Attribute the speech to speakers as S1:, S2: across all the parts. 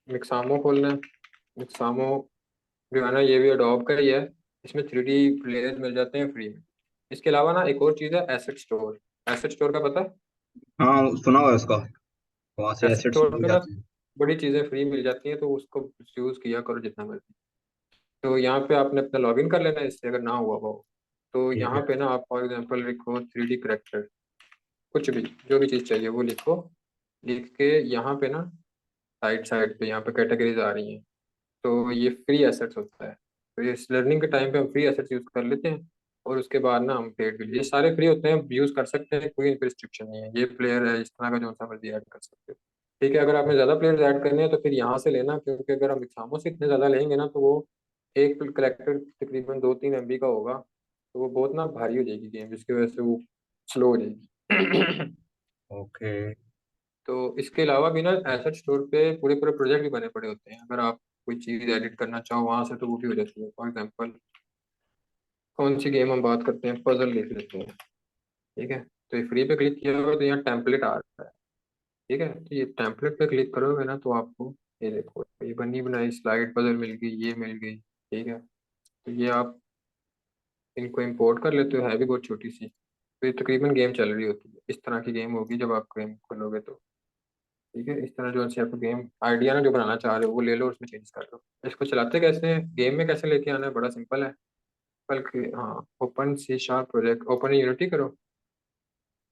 S1: मिक्सामो खोलना है। मिक्सामो जो है ना, ये भी अडोब का ही है। इसमें 3D प्लेयर्स मिल जाते हैं फ्री में। इसके अलावा ना एक और चीज़ है, एसेट स्टोर। एसेट स्टोर का पता है?
S2: हाँ, सुना हुआ है उसका। वहां से
S1: एसेट
S2: एसेट्स
S1: स्टोर
S2: मिल
S1: पे ना
S2: जाते हैं।
S1: बड़ी चीज़ें फ्री मिल जाती हैं, तो उसको यूज़ किया करो जितना मर्जी। तो यहाँ पे आपने अपना लॉगिन कर लेना है, इससे अगर ना हुआ हो तो
S2: ठीक
S1: यहाँ
S2: है।
S1: पे ना आप फॉर एग्जांपल लिखो 3D करेक्टर। कुछ भी, जो भी चीज़ चाहिए वो लिखो। लिख के यहाँ पे ना साइड साइड पे यहाँ पे कैटेगरीज आ रही हैं। तो ये फ्री एसेट्स होता है। तो ये लर्निंग के टाइम पे हम फ्री एसेट्स यूज़ कर लेते हैं। और उसके बाद ना हम पेड भी, ये सारे फ्री होते हैं, यूज़ कर सकते हैं, कोई रिस्ट्रिक्शन नहीं है। ये प्लेयर है इस तरह का, जो सा मर्जी ऐड कर सकते हो। ठीक है, अगर आपने ज़्यादा प्लेयर्स ऐड करने हैं तो फिर यहाँ से लेना, क्योंकि अगर हम एग्जामों से इतने ज़्यादा लेंगे ना तो वो एक कलेक्टर तकरीबन 2-3 MB का होगा। तो वो बहुत ना भारी हो जाएगी गेम, जिसकी वजह से वो स्लो हो जाएगी।
S2: ओके।
S1: तो इसके अलावा भी ना एसेट स्टोर पे पूरे पूरे प्रोजेक्ट भी बने पड़े होते हैं। अगर आप कोई चीज़ एडिट करना चाहो वहां से, तो वो भी हो जाती है। फॉर एग्जांपल कौन सी गेम हम बात करते हैं, पजल लिख लेते हैं। ठीक है, तो ये फ्री पे क्लिक किया होगा तो यहाँ टेम्पलेट आ रहा है। ठीक है, तो ये टेम्पलेट पे क्लिक करोगे ना तो आपको ये देखो, ये बनी बनाई स्लाइड पजल मिल गई, ये मिल गई। ठीक है, तो ये आप इनको इंपोर्ट कर लेते हो, है भी बहुत छोटी सी। तो ये तकरीबन गेम चल रही होती है, इस तरह की गेम होगी जब आप गेम खोलोगे तो। ठीक है, इस तरह जो से आप गेम आइडिया ना जो बनाना चाह रहे हो वो ले लो, उसमें चेंज कर लो। इसको चलाते कैसे हैं, गेम में कैसे लेके आना है, बड़ा सिंपल है। बल्कि हाँ, open C sharp project, open Unity करो।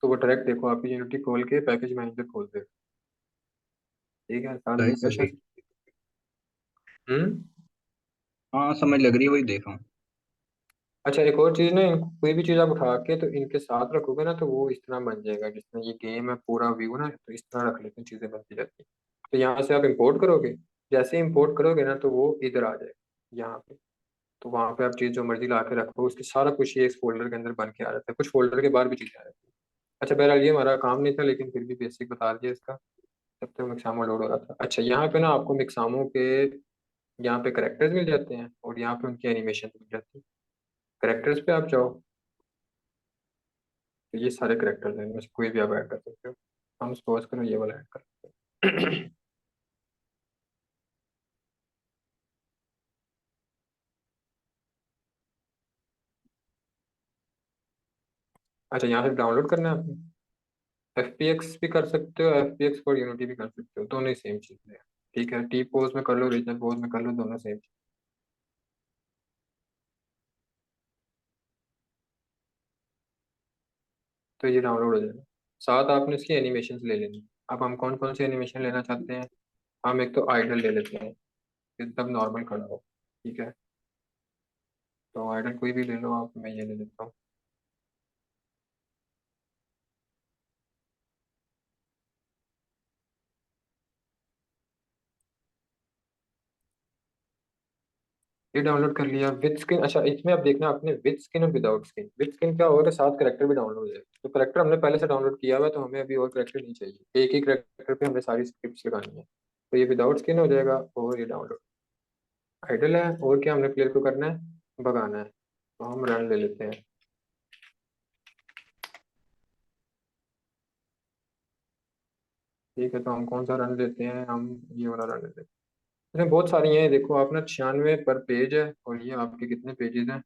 S1: तो वो डायरेक्ट देखो, आप यूनिटी खोल के पैकेज मैनेजर खोल दे। ठीक है, सारा
S2: सही सही।
S1: लोकेशन। हम्म।
S2: हाँ, समझ लग रही है, वही देख रहा हूँ।
S1: अच्छा, एक और चीज़ ना, कोई भी चीज़ आप उठा के तो इनके साथ रखोगे ना तो वो इस तरह बन जाएगा, जिसमें ये गेम है पूरा व्यू ना, तो इस तरह रख लेते हैं, चीज़ें बनती जाती हैं। तो यहाँ से आप इंपोर्ट करोगे। जैसे इंपोर्ट करोगे ना तो वो इधर आ जाएगा यहाँ पे। तो वहां पे आप चीज जो मर्जी ला के रखो, उसके सारा कुछ ये इस फोल्डर के अंदर बन के आ जाता है, कुछ फोल्डर के बाहर भी चीजें आ जाती है। अच्छा, बहरहाल ये हमारा काम नहीं था, लेकिन फिर भी बेसिक बता दिया इसका। तब तक मिक्सामो लोड हो रहा था। अच्छा, यहाँ पे ना आपको मिक्सामो के यहाँ पे करेक्टर्स मिल जाते हैं और यहाँ पे उनकी एनिमेशन मिल जाती है। करेक्टर्स पे आप जाओ, तो ये सारे करेक्टर्स हैं, इनमें से कोई भी आप ऐड कर सकते हो। हम सपोज करो ये वाला ऐड कर हैं। अच्छा, यहाँ से डाउनलोड करना है आपने। FPX भी कर सकते हो, FPX फॉर यूनिटी भी कर सकते हो, दोनों ही सेम चीज़ है। ठीक है, टी पोज में कर लो, रीजनल पोज में कर लो, दोनों सेम। तो ये डाउनलोड हो जाएगा। साथ आपने इसकी एनिमेशन ले लेनी है। अब हम कौन कौन सी एनिमेशन लेना चाहते हैं। हम एक तो आइडल ले लेते हैं, एकदम नॉर्मल खड़ा हो। ठीक है, तो आइडल कोई भी ले लो आप, मैं ये ले लेता हूँ। ये डाउनलोड कर लिया विद स्किन। अच्छा, इसमें आप देखना आपने विद स्किन और विदाउट स्किन। विद स्किन क्या होगा, साथ करेक्टर भी डाउनलोड हो जाएगा। तो करेक्टर हमने पहले से डाउनलोड किया हुआ है, तो हमें अभी और करेक्टर नहीं चाहिए, एक ही करेक्टर पे हमने सारी स्क्रिप्ट्स लगानी है। तो ये विदाउट स्किन हो जाएगा और ये डाउनलोड। आइडल है, और क्या हमने प्लेयर को करना है, भगाना है। तो हम रन ले लेते हैं। ठीक है, तो हम कौन सा रन लेते हैं, हम ये वाला रन लेते हैं। इसमें बहुत सारी हैं, देखो आप ना 96 पर पेज है, और ये आपके कितने पेजेस हैं,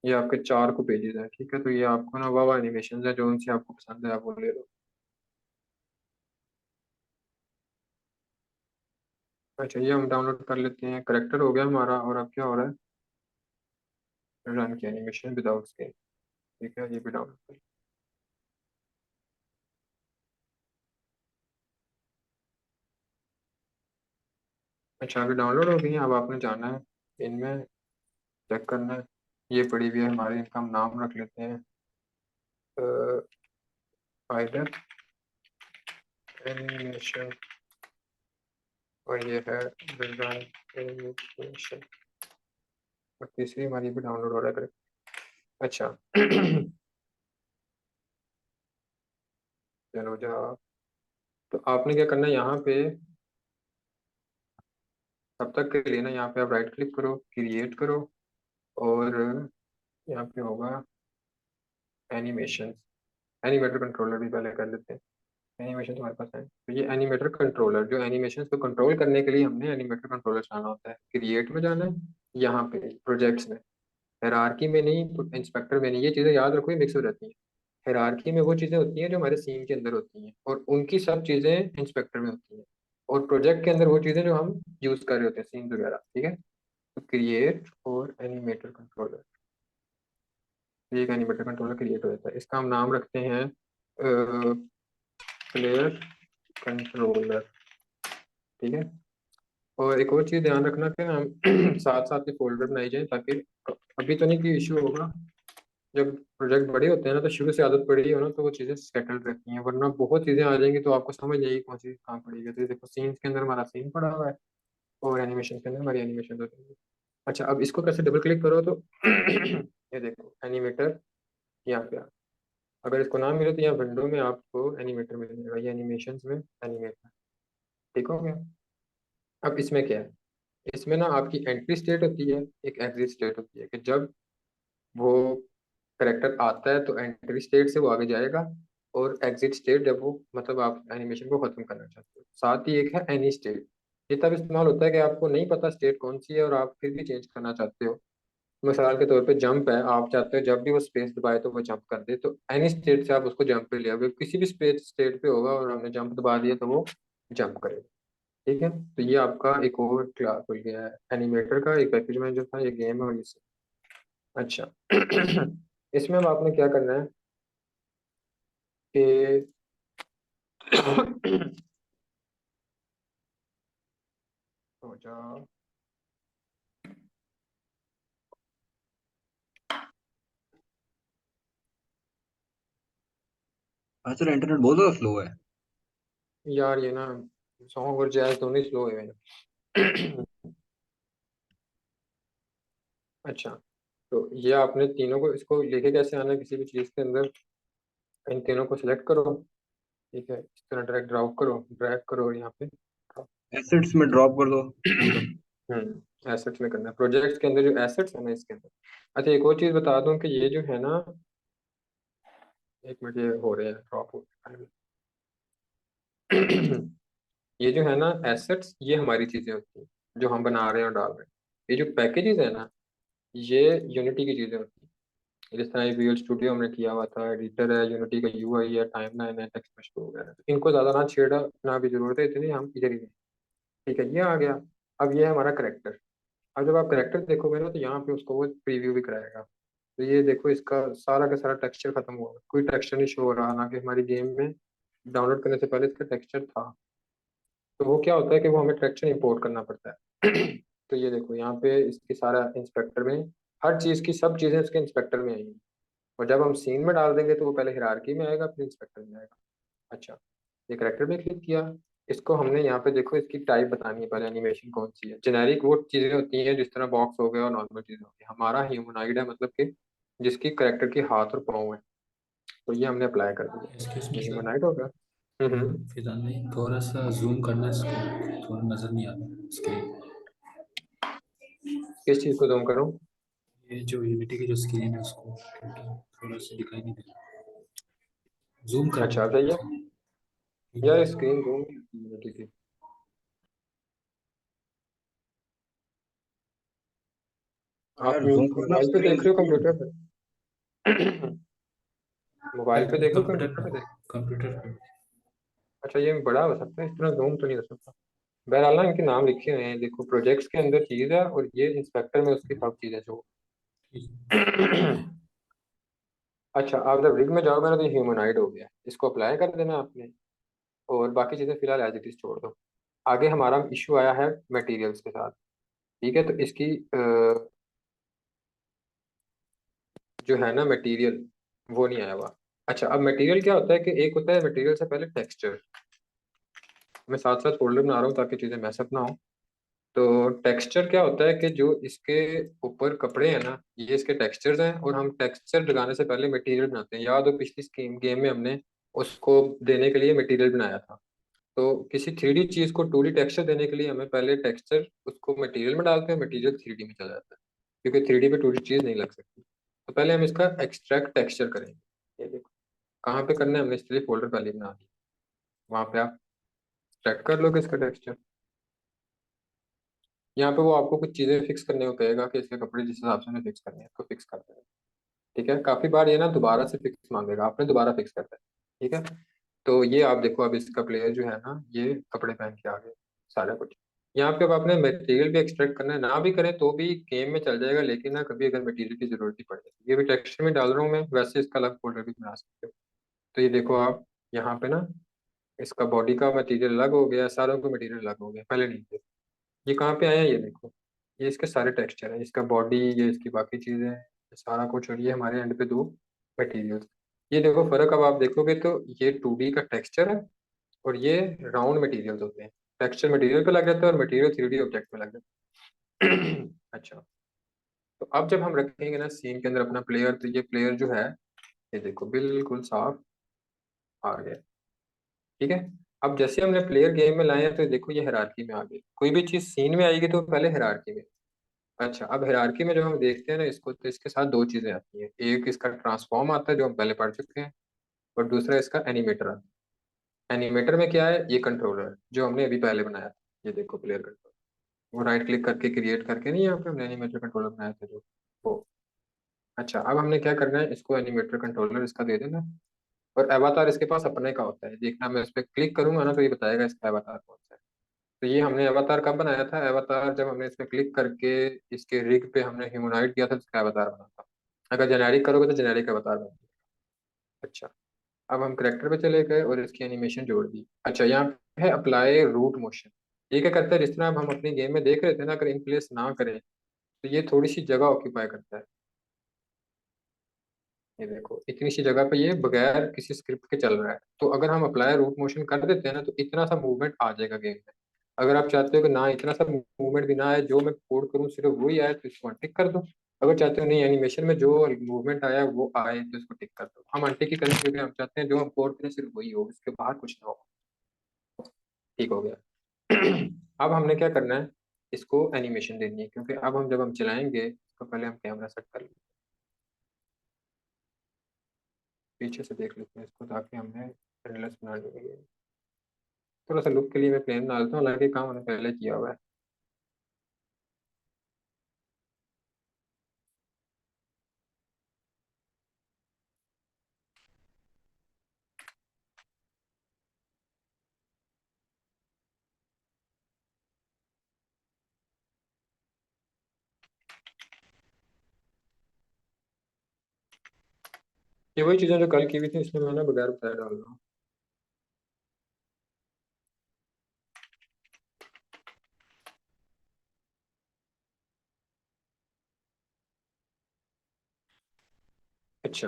S1: ये आपके 4 को पेजेस हैं। ठीक है, तो ये आपको ना वाह एनिमेशन है, जो उनसे आपको पसंद है आप वो ले लो। अच्छा, ये हम डाउनलोड कर लेते हैं, करेक्टर हो गया हमारा। और अब क्या हो रहा है, रन की एनिमेशन विदाउट स्केल। ठीक है, ये भी डाउनलोड कर। अच्छा, अभी डाउनलोड हो गई है। अब आपने जाना है इनमें, चेक करना है। ये पड़ी हुई है हमारी, इनका हम नाम रख लेते हैं फाइडर एनिमेशन। और ये है डिजाइन एनिमेशन। और तीसरी हमारी भी डाउनलोड हो रहा है। अच्छा। चलो जा। तो आपने क्या करना है यहाँ पे, तब तक के लिए ना यहाँ पे आप राइट क्लिक करो, क्रिएट करो। और यहाँ पे होगा एनिमेशन। एनिमेटर कंट्रोलर भी पहले कर लेते हैं। एनिमेशन तुम्हारे पास है, तो ये एनिमेटर कंट्रोलर, जो एनिमेशन को कंट्रोल करने के लिए हमने एनिमेटर कंट्रोलर चलाना होता है। क्रिएट में जाना है, यहाँ पे प्रोजेक्ट्स में, हायरार्की में नहीं, इंस्पेक्टर में नहीं, ये चीजें याद रखो, ये मिक्स हो जाती हैं। हायरार्की में वो चीजें होती हैं जो हमारे सीन के अंदर होती हैं, और उनकी सब चीजें इंस्पेक्टर में होती हैं। और प्रोजेक्ट के अंदर वो चीजें जो हम यूज कर रहे होते हैं, सीन वगैरह, ठीक है। तो क्रिएट और एनिमेटर कंट्रोलर, ये एक एनिमेटर कंट्रोलर क्रिएट हो जाता है, इसका हम नाम रखते हैं प्लेयर कंट्रोलर, ठीक है। और एक और चीज ध्यान रखना कि हम साथ साथ में फोल्डर बनाई जाए, ताकि अभी तो नहीं कि इशू होगा, जब प्रोजेक्ट बड़े होते हैं ना, तो शुरू से आदत पड़ी हो ना, तो वो चीजें सेटल्ड रहती हैं, वरना बहुत चीजें आ जाएंगी तो आपको समझ नहीं आएगी कौन सी कहाँ पड़ेगी। तो ये देखो, सीन्स के अंदर हमारा सीन पड़ा हुआ है, और एनिमेशन के अंदर हमारी एनिमेशन होती है। अच्छा, अब इसको कैसे डबल क्लिक करो तो ये देखो एनिमेटर यहाँ पे अगर इसको ना मिले तो यहाँ विंडो में आपको एनिमेटर मिल जाएगा, ये एनिमेशन में एनिमेटर, ठीक हो गया। अब इसमें क्या है, इसमें ना आपकी एंट्री स्टेट होती है, एक एग्जिट स्टेट होती है, कि जब वो करेक्टर आता है तो एंट्री स्टेट से वो आगे जाएगा, और एग्जिट स्टेट जब वो, मतलब आप एनिमेशन को खत्म करना चाहते हो। साथ ही एक है एनी स्टेट, ये तब इस्तेमाल होता है कि आपको नहीं पता स्टेट कौन सी है और आप फिर भी चेंज करना चाहते हो। मिसाल के तौर पे जंप है, आप चाहते हो जब भी वो स्पेस दबाए तो वो जंप कर दे, तो एनी स्टेट से आप उसको जंप पे ले आओगे, किसी भी स्पेस स्टेट पे होगा और हमने जंप दबा दिया तो वो जंप करेगा, ठीक है। तो ये आपका एक और क्लास खुल गया है एनिमेटर का, एक पैकेज में जो था ये गेम है, और ये अच्छा इसमें अब आपने क्या करना है कि हो जाओ,
S2: हाँ सर, इंटरनेट बहुत ज्यादा स्लो है।
S1: यार ये ना सॉन्ग और जैज दोनों ही स्लो है मेरे। अच्छा, तो ये आपने तीनों को, इसको लेके कैसे आना है किसी भी चीज़ के अंदर, इन तीनों को सिलेक्ट करो, ठीक है, इस तरह ड्रैग करो और यहाँ पे
S2: एसेट्स में ड्रॉप कर दो इनको।
S1: एसेट्स में करना है, प्रोजेक्ट्स के अंदर जो एसेट्स है ना इसके अंदर। अच्छा, एक और चीज़ बता दूं कि ये जो है ना, एक मिनट, ये हो रहे हैं ड्रॉप हो ये जो है ना एसेट्स, ये हमारी चीजें होती हैं जो हम बना रहे हैं और डाल रहे हैं। ये जो पैकेजेस है ना, ये यूनिटी की चीजें होती हैं। जिस तरह ये विजुअल स्टूडियो हमने किया हुआ था, एडिटर है, यूनिटी का यूआई है, टाइमलाइन है, टेक्स्ट मेश वगैरह, तो इनको ज्यादा ना छेड़ा ना भी जरूरत है इतनी, हम इधर ही हैं। ठीक है, ये आ गया। अब ये है हमारा करेक्टर। अब जब आप करेक्टर देखोगे ना, तो यहाँ पे उसको वो प्रीव्यू भी कराएगा। तो ये देखो, इसका सारा का सारा टेक्सचर खत्म हुआ, कोई टेक्सचर नहीं शो हो रहा, ना कि हमारी गेम में डाउनलोड करने से पहले इसका टेक्सचर था। तो वो क्या होता है कि वो हमें ट्रैक्शन इंपोर्ट करना पड़ता है। तो ये देखो यहाँ पे इसकी सारा इंस्पेक्टर में, हर चीज़ की सब चीज़ें इसके इंस्पेक्टर में आएंगी, और जब हम सीन में डाल देंगे तो वो पहले हिरारकी में आएगा, फिर इंस्पेक्टर में आएगा। अच्छा, ये करेक्टर पे क्लिक किया, इसको हमने यहाँ पे देखो, इसकी टाइप बतानी है पहले, एनिमेशन कौन सी है। जेनेरिक वो चीज़ें होती हैं जिस तरह बॉक्स हो गया और नॉर्मल चीज़ें हो गई, हमारा ह्यूमनाइड है, मतलब कि जिसकी करेक्टर की हाथ और पाँव है, तो ये हमने अप्लाई कर दिया,
S3: एक्सक्यूज मी
S1: ये
S3: सर।
S1: ह्यूमनाइड होगा।
S3: फिलहाल नहीं, थोड़ा सा जूम करना है इसको, थोड़ा नज़र नहीं आ रहा स्क्रीन।
S1: किस चीज़ को जूम करूँ?
S3: ये जो यूनिटी की जो स्क्रीन है उसको, क्योंकि थोड़ा सा दिखाई नहीं दे रहा। जूम कर
S1: अच्छा,
S3: दीजिए
S1: सही है।
S3: थोड़ा
S1: यार
S3: सा।
S1: स्क्रीन जूम नहीं होती है यूनिटी की। आप
S2: यार जूम करना
S1: मोबाइल पे
S2: स्क्रीन
S1: देख रहे हो
S2: जूम।
S1: कंप्यूटर पे? मोबाइल पे देख रहे हो
S3: कंप्यूटर
S1: कंप्यूटर पे
S3: पे,
S1: देख?
S3: कंप्यूटर पे।
S1: अच्छा, ये बड़ा हो सकता है, इस तरह जूम तो नहीं हो सकता। बहरहाल ना, इनके नाम लिखे हुए हैं देखो, प्रोजेक्ट्स के अंदर चीज है, और ये इंस्पेक्टर में उसकी सब चीजें जो
S3: ठीक
S1: अच्छा, आप जब रिग में जाओगे ना, तो ह्यूमनाइड हो गया, इसको अप्लाई कर देना आपने, और बाकी चीजें फिलहाल एज इट इज छोड़ दो। आगे हमारा इशू आया है मटेरियल्स के साथ, ठीक है। तो इसकी जो है ना मटेरियल, वो नहीं आया हुआ। अच्छा, अब मटेरियल क्या होता है कि एक होता है मटेरियल से पहले टेक्सचर। मैं साथ साथ फोल्डर बना रहा हूँ ताकि चीज़ें मैसअप ना हो। तो टेक्सचर क्या होता है कि जो इसके ऊपर कपड़े हैं ना, ये इसके टेक्सचर्स हैं, और हम टेक्सचर लगाने से पहले मटेरियल बनाते हैं। याद हो पिछली स्कीम गेम में हमने उसको देने के लिए मटेरियल बनाया था। तो किसी 3D चीज़ को 2D टेक्सचर देने के लिए हमें पहले टेक्सचर उसको मटेरियल में डालते हैं, मटेरियल 3D में चला जाता है, क्योंकि 3D पे 2D चीज़ नहीं लग सकती। तो पहले हम इसका एक्सट्रैक्ट टेक्सचर करेंगे। ये देखो कहाँ पे करना है, हमने इसके लिए फोल्डर पहले बना दिया। वहां पे आप सेट कर लोगे इसका टेक्सचर। यहाँ पे वो आपको कुछ चीजें फिक्स करने को कहेगा कि इसके कपड़े जिस हिसाब से फिक्स करने हैं तो फिक्स कर देगा। ठीक है, काफी बार ये ना दोबारा से फिक्स मांगेगा, आपने दोबारा फिक्स कर देना। ठीक है, तो ये आप देखो, अब इसका प्लेयर जो है ना ये कपड़े पहन के आ गए सारा कुछ। यहाँ पे अब आपने मटेरियल भी एक्सट्रैक्ट करना है, ना भी करें तो भी गेम में चल जाएगा, लेकिन ना कभी अगर मटेरियल की जरूरत ही पड़े, ये भी टेक्सचर में डाल रहा हूँ मैं, वैसे इसका अलग फोल्डर भी बना सकते हो। तो ये देखो आप यहाँ पे ना, इसका बॉडी का मटेरियल अलग हो गया, सारों का मटेरियल अलग हो गया, पहले नहीं थे। ये कहाँ पे आया, ये देखो, ये इसके सारे टेक्सचर है, इसका बॉडी, ये इसकी बाकी चीजें, ये सारा कुछ, और ये हमारे एंड पे दो मटेरियल। ये देखो फर्क, अब आप देखोगे तो ये 2D का टेक्सचर है और ये राउंड मटेरियल्स होते हैं। टेक्सचर मटेरियल पे लग जाता है और मटेरियल 3D ऑब्जेक्ट में लग जाता है। अच्छा, तो अब जब हम रखेंगे ना सीन के अंदर अपना प्लेयर, तो ये प्लेयर जो है, ये देखो बिल्कुल साफ आ गया। ठीक है, अब जैसे हमने प्लेयर गेम में लाए हैं तो देखो ये हायरार्की में आ गई, कोई भी चीज सीन में आएगी तो पहले हायरार्की में। अच्छा, अब हायरार्की में जब हम देखते हैं ना इसको, तो इसके साथ दो चीजें आती हैं, एक इसका ट्रांसफॉर्म आता है जो हम पहले पढ़ चुके हैं, और दूसरा इसका एनिमेटर आता है। एनिमेटर में क्या है, ये कंट्रोलर जो हमने अभी पहले बनाया था, ये देखो प्लेयर कंट्रोलर, वो राइट क्लिक करके क्रिएट करके नहीं, यहाँ पे हमने एनिमेटर कंट्रोलर बनाया था जो, वो। अच्छा, अब हमने क्या करना है, इसको एनिमेटर कंट्रोलर इसका दे देना, और एवातार इसके पास अपने का होता है, देखना मैं इस पर क्लिक करूंगा ना तो ये बताएगा इसका एवातार कौन सा है। तो ये हमने एवातार कब बनाया था, एवातार जब हमने इस पे क्लिक करके इसके रिग पे हमने ह्यूमनॉइड किया था तो इसका एवातार बना था। अगर जेनेरिक करोगे तो जेनेरिक एवातार बना। अच्छा, अब हम करेक्टर पे चले गए और इसकी एनिमेशन जोड़ दी। अच्छा, यहाँ पे है अप्लाई रूट मोशन। ये क्या करता है, जिस तरह अब हम अपनी गेम में देख रहे थे ना, अगर इन प्लेस ना करें तो ये थोड़ी सी जगह ऑक्यूपाई करता है। ये देखो इतनी सी जगह पे ये बगैर किसी स्क्रिप्ट के चल रहा है, तो अगर हम अप्लाई रूट मोशन कर देते हैं ना तो इतना सा मूवमेंट आ जाएगा गेम में। अगर आप चाहते हो कि ना इतना सा मूवमेंट भी ना आए, जो मैं कोड करूँ सिर्फ वही आए, तो इसको अनटिक कर दो। अगर चाहते हो नहीं एनिमेशन में जो मूवमेंट आया वो आए, तो इसको टिक कर दो। हम अनटिक ही करें क्योंकि हम चाहते हैं जो हम कोड करें सिर्फ वही हो, इसके बाहर कुछ ना हो। ठीक हो गया। अब हमने क्या करना है, इसको एनिमेशन देनी है, क्योंकि अब हम जब हम चलाएंगे तो पहले हम कैमरा सेट कर लेंगे, पीछे से देख लेते हैं इसको, ताकि हमने रेडलेस बना ली है। थोड़ा सा लुक के लिए मैं प्लेन डालता हूँ, हालांकि काम हमने पहले किया हुआ है। ये वही चीजें जो कल की हुई थी, इसमें मैंने बगैर बताए डाल रहा हूँ। अच्छा,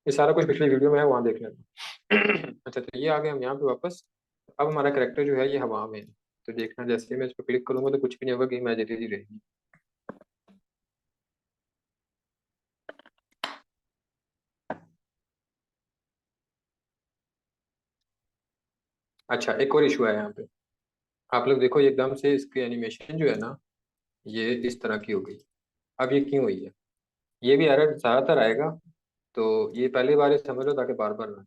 S1: ये सारा कुछ पिछली वीडियो में है, वहां देख लेना। अच्छा, तो ये आ गए हम यहाँ पे वापस। अब हमारा करेक्टर जो है ये हवा में है, तो देखना जैसे ही मैं इस पर क्लिक करूंगा तो कुछ भी नहीं होगा, गेम एज इट इज ही रहेगी। अच्छा, एक और इशू है यहाँ पे, आप लोग देखो ये एकदम से इसकी एनिमेशन जो है ना ये इस तरह की हो गई। अब ये क्यों हुई है, ये भी एरर ज्यादातर आएगा, तो ये पहली बार ही समझ लो ताकि बार बार ना।